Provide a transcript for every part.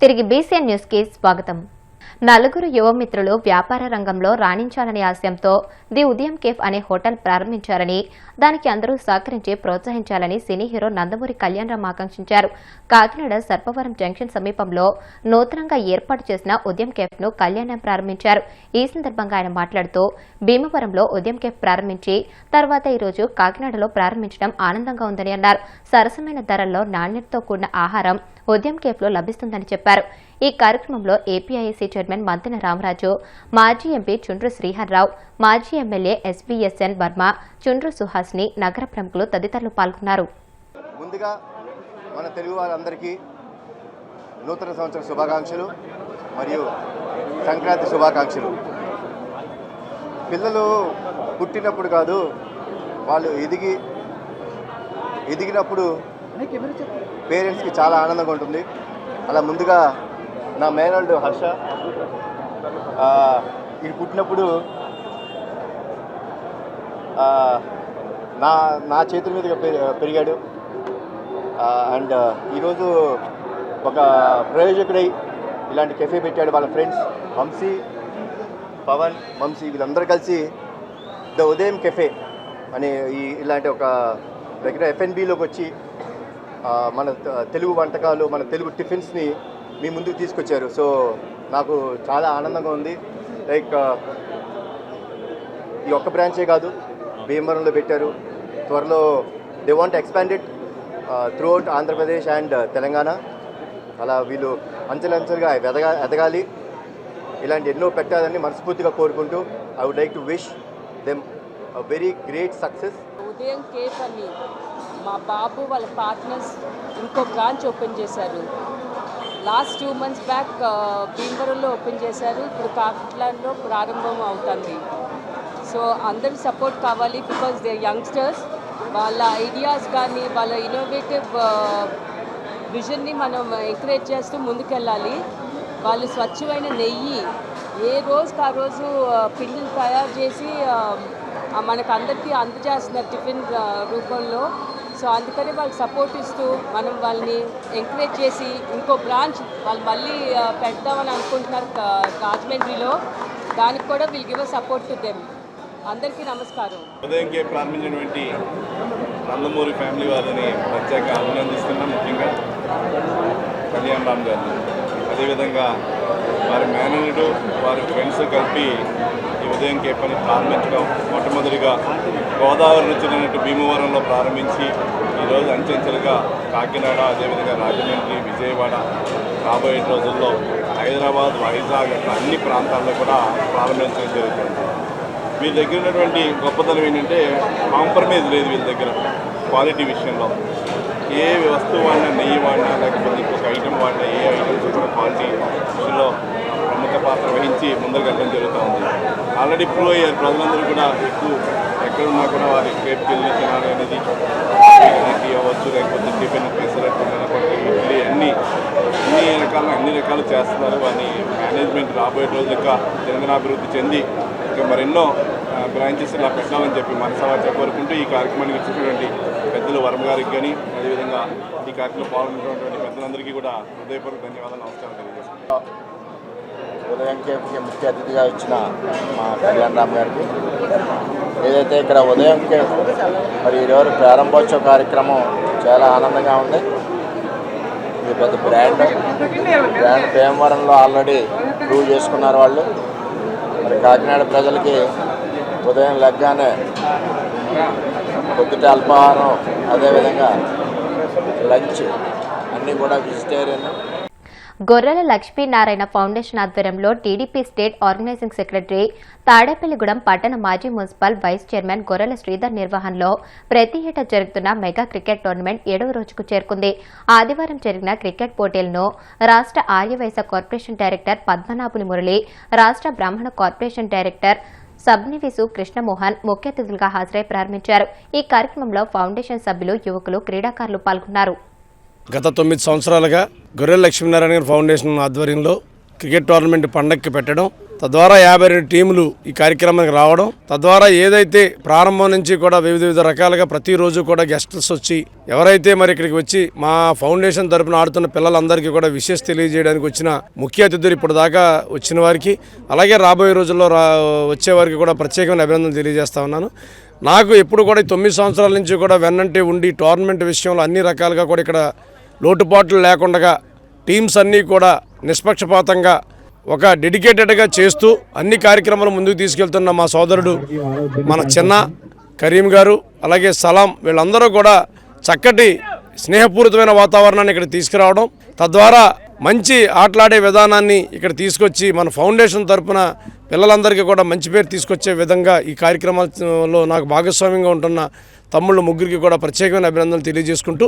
తిరిగి BCN news కి స్వాగతం. నలుగురు యువ మిత్రులు వ్యాపార రంగంలో రాణించాలనే ఆశయంతో ది ఉదయం కేఫ్ అనే హోటల్ ప్రారంభించారని, దానికి అందరూ సహకరించి ప్రోత్సహించాలని సినీ హీరో నందమూరి కళ్యాణరామ్ ఆకాంక్షించారు. కాకినాడ సర్పవరం జంక్షన్ సమీపంలో నూతనంగా ఏర్పాటు చేసిన ఉదయం కేఫ్ ను కళ్యాణరామ్ ప్రారంభించారు. ఈ సందర్భంగా ఆయన మాట్లాడుతూ భీమవరంలో ఉదయం కేఫ్ ప్రారంభించి తర్వాత ఈ రోజు కాకినాడలో ప్రారంభించడం ఆనందంగా ఉందని అన్నారు. సరసమైన ధరల్లో నాణ్యతతో కూడిన ఆహారం ఉదయం కేఫ్ లో లభిస్తుందని చెప్పారు. ఈ కార్యక్రమంలో ఏపీఐసీ చైర్మన్ మంతెన రామరాజు, మాజీ ఎంపీ చుండ్రు శ్రీహర్రావు, మాజీ ఎమ్మెల్యే ఎస్బీఎస్ఎన్ వర్మ, చుండ్రు సుహాస్ని, నగర ప్రముఖులు తదితరులు పాల్గొన్నారు. ముందుగా మన తెలుగు వారందరికీ నూతన సంవత్సర శుభాకాంక్షలు మరియు సంక్రాంతి శుభాకాంక్షలు. పిల్లలు పుట్టినప్పుడు కాదు, వాళ్ళు ఎదిగినప్పుడు పేరెంట్స్కి చాలా ఆనందంగా ఉంటుంది. అలా ముందుగా నా మేనల్డ్ హర్ష ఇది పుట్టినప్పుడు నా చేతుల మీదుగా పెరిగాడు. అండ్ ఈరోజు ఒక ప్రయోజకుడై ఇలాంటి కెఫే పెట్టాడు. వాళ్ళ ఫ్రెండ్స్ వంశీ, పవన్, వంశీ వీళ్ళందరూ కలిసి ద ఉదయం కెఫే అనే ఇలాంటి ఒక దగ్గర ఎఫ్ఎన్బిలోకి వచ్చి మన తెలుగు వంటకాలు, మన తెలుగు టిఫిన్స్ని మీ ముందుకు తీసుకొచ్చారు. సో నాకు చాలా ఆనందంగా ఉంది. లైక్ ఈ ఒక్క బ్రాంచే కాదు, భీమవరంలో పెట్టారు. త్వరలో they want expanded through out Andhra Pradesh and Telangana. అలా వీళ్ళు అంచెలంచెలుగా ఎదగాలి, ఇలాంటి ఎన్నో పెట్టాలని మనస్ఫూర్తిగా కోరుకుంటూ I would like to wish them a very great success. ఉదయం కేఫ్ అని మా బాబు వాళ్ళ పార్ట్నర్స్ ఇంకో బ్రాంచ్ ఓపెన్ చేశారు. లాస్ట్ 2 months బ్యాక్ భీమవరంలో ఓపెన్ చేశారు. ఇప్పుడు కాకినాడలో ప్రారంభం అవుతుంది. సో అందరి సపోర్ట్ కావాలి. బికాజ్ దే యంగ్స్టర్స్, వాళ్ళ ఐడియాస్ కానీ వాళ్ళ ఇన్నోవేటివ్ విజన్ని మనం ఎంకరేజ్ చేస్తూ ముందుకెళ్ళాలి. వాళ్ళు స్వచ్ఛమైన నెయ్యి ఏ రోజుకి ఆ రోజు పిండిని తయారు చేసి మనకు అందరికీ అందజేస్తున్నారు టిఫిన్ రూపంలో. సో అందుకని వాళ్ళకి సపోర్ట్ ఇస్తూ మనం వాళ్ళని ఎంకరేజ్ చేసి ఇంకో బ్రాంచ్ వాళ్ళు మళ్ళీ పెడదామని అనుకుంటున్నారు రాజమండ్రిలో. దానికి కూడా will give a support to them. అందరికీ నమస్కారం. ఉదయంకే ప్రారంభించినటువంటి నందమూరి ఫ్యామిలీ వారిని ప్రత్యేక అభినందిస్తున్నాం. ముఖ్యంగా కళ్యాణరామ్ గారిని, అదేవిధంగా వారి మేనేజరు, వారి ఫ్రెండ్స్ కలిపి ఈ ఉదయం కేఫ్ అని ప్రారంభించడం. మొట్టమొదటిగా గోదావరి నుంచి భీమవరంలో ప్రారంభించి ఈరోజు అంచెంచెలుగా కాకినాడ, అదేవిధంగా రాజమండ్రి, విజయవాడ, రాబోయే రోజుల్లో హైదరాబాద్, వైజాగ్ అన్ని ప్రాంతాల్లో కూడా ప్రారంభించడం జరుగుతుంది. వీళ్ళ దగ్గర ఉన్నటువంటి గొప్పతనం ఏంటంటే కాంప్రమైజ్ లేదు వీళ్ళ దగ్గర క్వాలిటీ విషయంలో. ఏ వస్తువు వాడినా, నెయ్యి వాడినా, లేకపోతే ఇంకొక ఐటెం వాడినా, ఏ ఐటమ్స్ కూడా క్వాలిటీ విషయంలో ప్రముఖ పాత్ర వహించి ముందుకు వెళ్ళడం జరుగుతూ ఉంది. ఆల్రెడీ ప్రూవ్ అయ్యారు. ప్రజలందరూ కూడా ఎక్కువ ఎక్కడున్నా కూడా వారి కేఫ్కి వెళ్ళి తినాలి అనేది అవ్వచ్చు, లేకపోతే టిఫిన్ పెసరట్టు, ఇడ్లీ అన్ని రకాలు చేస్తున్నారు. వారిని మేనేజ్మెంట్ రాబోయే రోజులు ఇంకా దినదినాభివృద్ధి చెంది ఇంకా మరెన్నో బ్రాంచెస్ ఇలా పెట్టాలని చెప్పి మనసావాచ కోరుకుంటూ ఈ కార్యక్రమానికి వచ్చినటువంటి పెద్దలు వర్మ గారికి కానీ, అదేవిధంగా ఈ కార్యక్రమంలో పాల్గొన్నటువంటి పెద్దలందరికీ కూడా హృదయపూర్వక ధన్యవాదాలు, నమస్కారం తెలియజేస్తున్నాను. ఉదయం కేఫ్కి ముఖ్య అతిథిగా వచ్చిన మా కళ్యాణరామ్ గారికి, ఏదైతే ఇక్కడ ఉదయం కేఫ్ మరి ఈరోజు ప్రారంభోత్సవ కార్యక్రమం చాలా ఆనందంగా ఉంది. ఇది పెద్ద బ్రాండ్ భీమవరంలో ఆల్రెడీ ప్రూవ్ చేసుకున్నారు వాళ్ళు. మరి కాకినాడ ప్రజలకి ఉదయం లెగ్గానే పొద్దుట అల్పాహారం, అదేవిధంగా లంచ్ అన్నీ కూడా వెజిటేరియన్. గొర్రెల లక్ష్మీనారాయణ ఫౌండేషన్ ఆధ్వర్యంలో TDP state organizing secretary, Tadepalligudem పట్టణ మాజీ మున్సిపల్ వైస్ చైర్మన్ గొర్రెల శ్రీధర్ నిర్వహణలో ప్రతి ఏటా జరుగుతున్న మెగా క్రికెట్ టోర్నమెంట్ 7వ రోజుకు చేరుకుంది. ఆదివారం జరిగిన క్రికెట్ పోటీలను రాష్ట్ర ఆర్యవైశ్య కార్పొరేషన్ డైరెక్టర్ పద్మనాభుని మురళి, రాష్ట్ర బ్రాహ్మణ కార్పొరేషన్ డైరెక్టర్ సబ్నివిసు కృష్ణమోహన్ ముఖ్య అతిథులుగా హాజరై ప్రారంభించారు. ఈ కార్యక్రమంలో ఫౌండేషన్ సభ్యులు, యువకులు, క్రీడాకారులు పాల్గొన్నారు. గత 9 సంవత్సరాలుగా గొర్రెల లక్ష్మీనారాయణ ఫౌండేషన్ ఆధ్వర్యంలో క్రికెట్ టోర్నమెంట్ పండక్కి పెట్టడం, తద్వారా 52 టీములు ఈ కార్యక్రమానికి రావడం, తద్వారా ఏదైతే ప్రారంభం నుంచి కూడా వివిధ రకాలుగా ప్రతిరోజు కూడా గెస్ట్స్ వచ్చి ఎవరైతే మరి ఇక్కడికి వచ్చి మా ఫౌండేషన్ తరపున ఆడుతున్న పిల్లలందరికీ కూడా విషెస్ తెలియజేయడానికి వచ్చిన ముఖ్య అతిథులు ఇప్పుడు దాకా వచ్చిన వారికి, అలాగే రాబోయే రోజుల్లో వచ్చే వారికి కూడా ప్రత్యేకమైన అభినందనలు తెలియజేస్తా ఉన్నాను. నాకు ఎప్పుడు కూడా 9 సంవత్సరాల నుంచి కూడా వెన్నంటే ఉండి టోర్నమెంట్ విషయంలో అన్ని రకాలుగా కూడా ఇక్కడ లోటుపాట్లు లేకుండా టీమ్స్ అన్నీ కూడా నిష్పక్షపాతంగా ఒక డెడికేటెడ్గా చేస్తూ అన్ని కార్యక్రమాలు ముందుకు తీసుకెళ్తున్న మా సోదరుడు మన చిన్న కరీం గారు, అలాగే సలాం, వీళ్ళందరూ కూడా చక్కటి స్నేహపూరితమైన వాతావరణాన్ని ఇక్కడ తీసుకురావడం, తద్వారా మంచి ఆటలాడే విధానాన్ని ఇక్కడ తీసుకొచ్చి మన ఫౌండేషన్ తరపున పిల్లలందరికీ కూడా మంచి పేరు తీసుకొచ్చే విధంగా ఈ కార్యక్రమాల్లో నాకు భాగస్వామ్యంగా ఉంటున్న తమ్ముళ్ళు ముగ్గురికి కూడా ప్రత్యేకమైన అభినందనలు తెలియజేసుకుంటూ,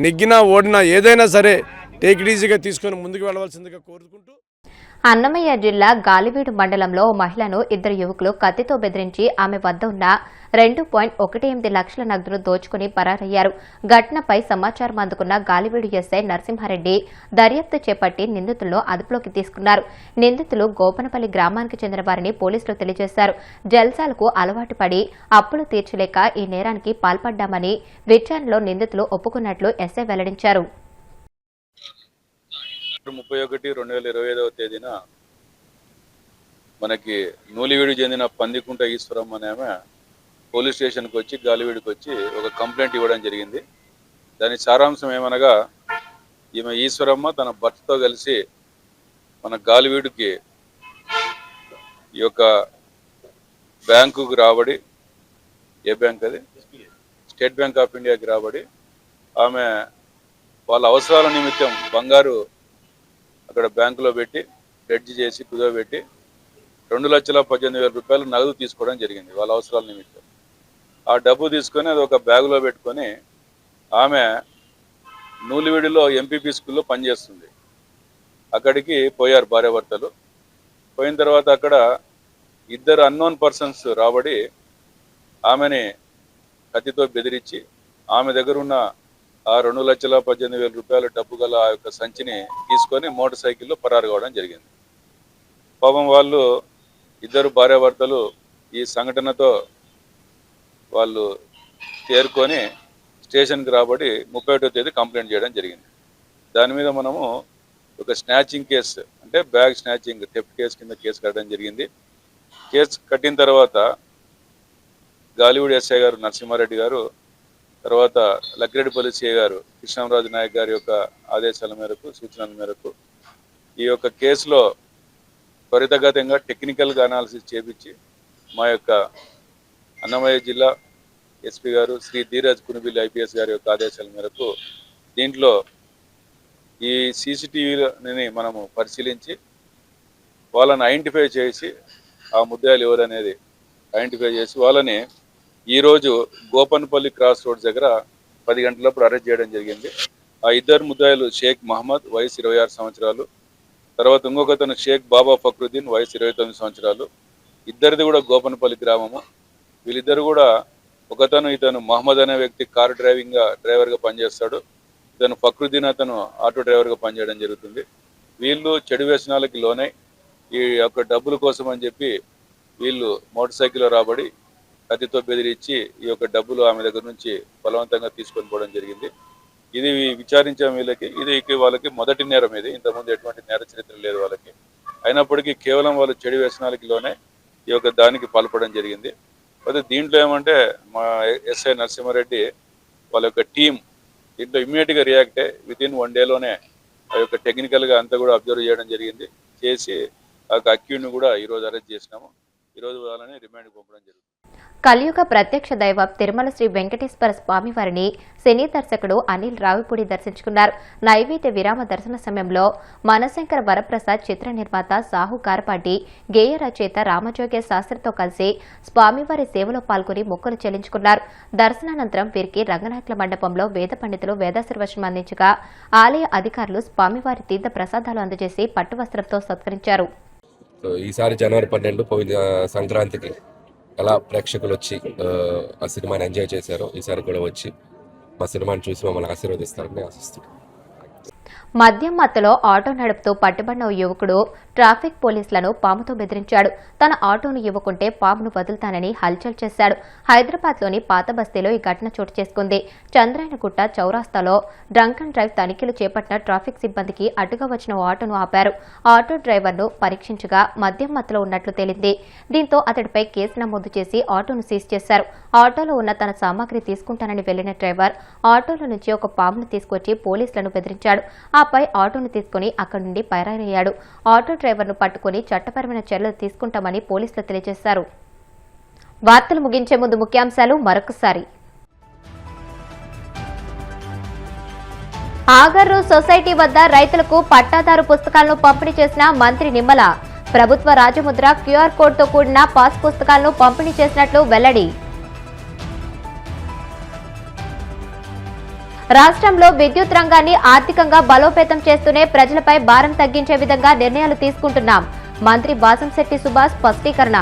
నెగ్గినా ఓడినా ఏదైనా సరే టేక్ ఇట్ ఈజీగా తీసుకొని ముందుకు వెళ్ళవలసిందిగా కోరుకుంటూ. అన్నమయ్య జిల్లా గాలివీడు మండలంలో ఓ మహిళను 2 యువకులు కత్తితో బెదిరించి ఆమె వద్ద ఉన్న 2.18 లక్షల నగదును దోచుకుని పరారయ్యారు. ఘటనపై సమాచారం అందుకున్న గాలివీడు ఎస్ఐ నరసింహారెడ్డి దర్యాప్తు చేపట్టి నిందితులను అదుపులోకి తీసుకున్నారు. నిందితులు గోపనపల్లి గ్రామానికి చెందిన వారిని పోలీసులు తెలియజేశారు. జల్సాలకు అలవాటు పడి అప్పులు తీర్చలేక ఈ నేరానికి పాల్పడ్డామని విచారణలో నిందితులు ఒప్పుకున్నట్లు ఎస్ఐ వెల్లడించారు. 31/2025 తేదీన మనకి నూలివీడికి చెందిన పందికుంట ఈశ్వరమ్మ అనే ఆమె పోలీస్ స్టేషన్కి వచ్చి గాలివీడికి వచ్చి ఒక కంప్లైంట్ ఇవ్వడం జరిగింది. దాని సారాంశం ఏమనగా, ఈమె ఈశ్వరమ్మ తన భర్తతో కలిసి మన గాలివీడికి ఈ యొక్క బ్యాంకుకు రాబడి, ఏ బ్యాంక్ అది, స్టేట్ బ్యాంక్ ఆఫ్ ఇండియాకి రాబడి ఆమె వాళ్ళ అవసరాల నిమిత్తం బంగారు అక్కడ బ్యాంకులో పెట్టి హెడ్జ్ చేసి కుదవబెట్టి 2,18,000 రూపాయలు నగదు తీసుకోవడం జరిగింది వాళ్ళ అవసరాల నిమిత్తం. ఆ డబ్బు తీసుకొని అది ఒక బ్యాగులో పెట్టుకొని ఆమె నూలివీడిలో ఎంపీపీ స్కూల్లో పనిచేస్తుంది. అక్కడికి పోయారు భార్యాభర్తలు. పోయిన తర్వాత అక్కడ 2 అన్నోన్ పర్సన్స్ రాబడి ఆమెని కత్తితో బెదిరించి ఆమె దగ్గర ఉన్న ఆ 2,18,000 రూపాయల డబ్బు గల ఆ యొక్క సంచిని తీసుకొని మోటార్ సైకిల్లో పరారు కావడం జరిగింది. పాపం వాళ్ళు 2 భార్యాభర్తలు ఈ సంఘటనతో వాళ్ళు చేరుకొని స్టేషన్కి రాబడి 31వ తేదీ కంప్లైంట్ చేయడం జరిగింది. దాని మీద మనము ఒక స్నాచింగ్ కేసు, అంటే బ్యాగ్ స్నాచింగ్ థెఫ్ట్ కేసు కింద కేసు కట్టడం జరిగింది. కేసు కట్టిన తర్వాత గాలివీడు ఎస్ఐ గారు నరసింహారెడ్డి గారు, తర్వాత లక్కిరెడ్డిపల్లి సిఐ గారు కృష్ణరాజు నాయక్ గారి యొక్క ఆదేశాల మేరకు, సూచనల మేరకు ఈ యొక్క కేసులో త్వరితగతంగా టెక్నికల్గా అనాలిసిస్ చేపించి మా యొక్క అన్నమయ్య జిల్లా ఎస్పీ గారు శ్రీ ధీరజ్ కునిబిల్లి ఐపీఎస్ గారి యొక్క ఆదేశాల మేరకు దీంట్లో ఈ సీసీటీవీని మనము పరిశీలించి వాళ్ళని ఐడెంటిఫై చేసి ఆ ముద్దాయిలు ఎవరనేది ఐడెంటిఫై చేసి వాళ్ళని ఈరోజు గోపన్పల్లి క్రాస్ రోడ్స్ దగ్గర 10 గంటలప్పుడు అరెస్ట్ చేయడం జరిగింది. ఆ 2 ముద్దాయిలు షేక్ మహమ్మద్ వయసు 26 సంవత్సరాలు, తర్వాత ఇంకొకతను షేక్ బాబా ఫక్రుద్దీన్ వయసు 29 సంవత్సరాలు. ఇద్దరిది కూడా గోపన్పల్లి గ్రామము. వీళ్ళిద్దరు కూడా ఇతను మహమ్మద్ అనే వ్యక్తి కారు డ్రైవర్గా పనిచేస్తాడు. ఇతను ఫక్రుద్దీన్ అతను ఆటో డ్రైవర్గా పనిచేయడం జరుగుతుంది. వీళ్ళు చెడు వ్యసనాలకి లోనై ఈ యొక్క డబ్బుల కోసం అని చెప్పి వీళ్ళు మోటార్ సైకిల్లో రాబడి కత్తితో బెదిరించి ఈ యొక్క డబ్బులు ఆమె దగ్గర నుంచి బలవంతంగా తీసుకొని పోవడం జరిగింది. ఇది విచారించే వీళ్ళకి వాళ్ళకి మొదటి నేరం. ఇది ఇంతకుముందు ఎటువంటి నేర చరిత్ర లేదు వాళ్ళకి. అయినప్పటికీ కేవలం వాళ్ళు చెడు వ్యసనాలకి లోనే ఈ యొక్క దానికి పాల్పడడం జరిగింది. అయితే దీంట్లో ఏమంటే మా ఎస్ఐ నరసింహారెడ్డి వాళ్ళ యొక్క టీం దీంట్లో ఇమ్మీడియట్గా రియాక్ట్ అయ్యి వితిన్ 1 డేలోనే ఆ యొక్క టెక్నికల్గా అంతా కూడా అబ్జర్వ్ చేయడం జరిగింది. చేసి ఆ యొక్క అక్యూడ్ని కూడా ఈరోజు అరెస్ట్ చేసినాము. ఈరోజు వాళ్ళని రిమాండ్కి పంపడం జరుగుతుంది. కలియుగ ప్రత్యక్ష దైవం తిరుమల శ్రీ వెంకటేశ్వర స్వామివారిని సినీ దర్శకుడు అనిల్ రావిపూడి దర్శించుకున్నారు. నైవేద్య విరామ దర్శన సమయంలో మనశంకర వరప్రసాద్ చిత్ర నిర్మాత సాహు కారపాటి గేయ రచయిత రామజోగ్య శాస్త్రితో కలిసి స్వామివారి సేవలో పాల్గొని మొక్కులు చెల్లించుకున్నారు. దర్శనానంతరం వీరికి రంగనాయకుల మండపంలో వేద పండితులు వేదాశీర్వచనం అందించగా ఆలయ అధికారులు స్వామివారి తీర్థ ప్రసాదాలు అందజేసి పట్టువస్త్రంతో సత్కరించారు. ఈసారి జనవరి 12 పోయిన సంక్రాంతికి ఎలా ప్రేక్షకులు వచ్చి ఆ సినిమాని ఎంజాయ్ చేశారో ఈసారి కూడా వచ్చి మా సినిమాని చూసి మమ్మల్ని ఆశీర్వదిస్తారని ఆశిస్తున్నాం. మద్యం మత్తులో ఆటో నడుపుతూ పట్టుబడిన ఓ యువకుడు ట్రాఫిక్ పోలీసులను పాముతో బెదిరించాడు. తన ఆటోను ఇవ్వకుంటే పామును వదులుతానని హల్చల్ చేశాడు. హైదరాబాద్లోని పాత బస్తీలో ఈ ఘటన చోటు చేసుకుంది. చంద్రాయనగుట్ట చౌరాస్తాలో డ్రంక్ అండ్ డ్రైవ్ తనిఖీలు చేపట్టిన ట్రాఫిక్ సిబ్బందికి అడ్డుగా వచ్చిన ఓ ఆటోను ఆపారు. ఆటో డ్రైవర్ను పరీక్షించగా మద్యం మత్తులో ఉన్నట్లు తేలింది. దీంతో అతడిపై కేసు నమోదు చేసి ఆటోను సీజ్ చేశారు. ఆటోలో ఉన్న తన సామాగ్రి తీసుకుంటానని వెళ్లిన డ్రైవర్ ఆటోలో నుంచి ఒక పామును తీసుకొచ్చి పోలీసులను బెదిరించాడు. ఆపై ఆటోను తీసుకుని అక్కడి నుండి పరారయ్యాడు. ఆటో డ్రైవర్ను పట్టుకుని చట్టపరమైన చర్యలు తీసుకుంటామని పోలీసులు తెలియజేశారు. వార్తలు ముగించే ముందు ముఖ్యాంశాలు మరొకసారి. ఆగర్రు సొసైటీ వద్ద రైతులకు పట్టాదారు పుస్తకాలను పంపిణీ చేసిన మంత్రి నిమ్మల. ప్రభుత్వ రాజముద్ర క్యూఆర్ కోడ్తో కూడిన పాస్ పుస్తకాలను పంపిణీ చేసినట్లు వెల్లడి. రాష్ట్రంలో విద్యుత్ రంగాన్ని ఆర్థికంగా బలోపేతం చేస్తూనే ప్రజలపై భారం తగ్గించే విధంగా నిర్ణయాలు తీసుకుంటున్నాం. మంత్రి బాసంశెట్టి సుభాష్ స్పష్టీకరణ.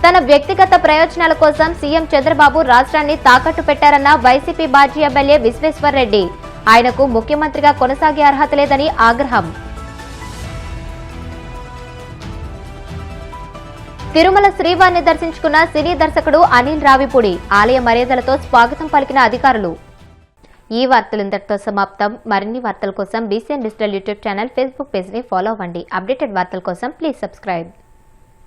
తన వ్యక్తిగత ప్రయోజనాల కోసం సీఎం చంద్రబాబు రాష్ట్రాన్ని తాకట్టు పెట్టారన్న వైసీపీ మాజీ ఎమ్మెల్యే విశ్వేశ్వర్ రెడ్డి. ఆయనకు ముఖ్యమంత్రిగా కొనసాగే అర్హత లేదని ఆగ్రహం. తిరుమల శ్రీవారిని దర్శించుకున్న సినీ దర్శకుడు అనిల్ రావిపూడి. ఆలయ మర్యాదలతో స్వాగతం పలికిన అధికారులు. ఈ వార్తలు ఇంతటితో సమాప్తం. మరిన్ని వార్తల కోసం BCN digital YouTube channel, Facebook page ని ఫాలో అవ్వండి. అప్డేటెడ్ వార్తల కోసం ప్లీజ్ సబ్స్క్రైబ్.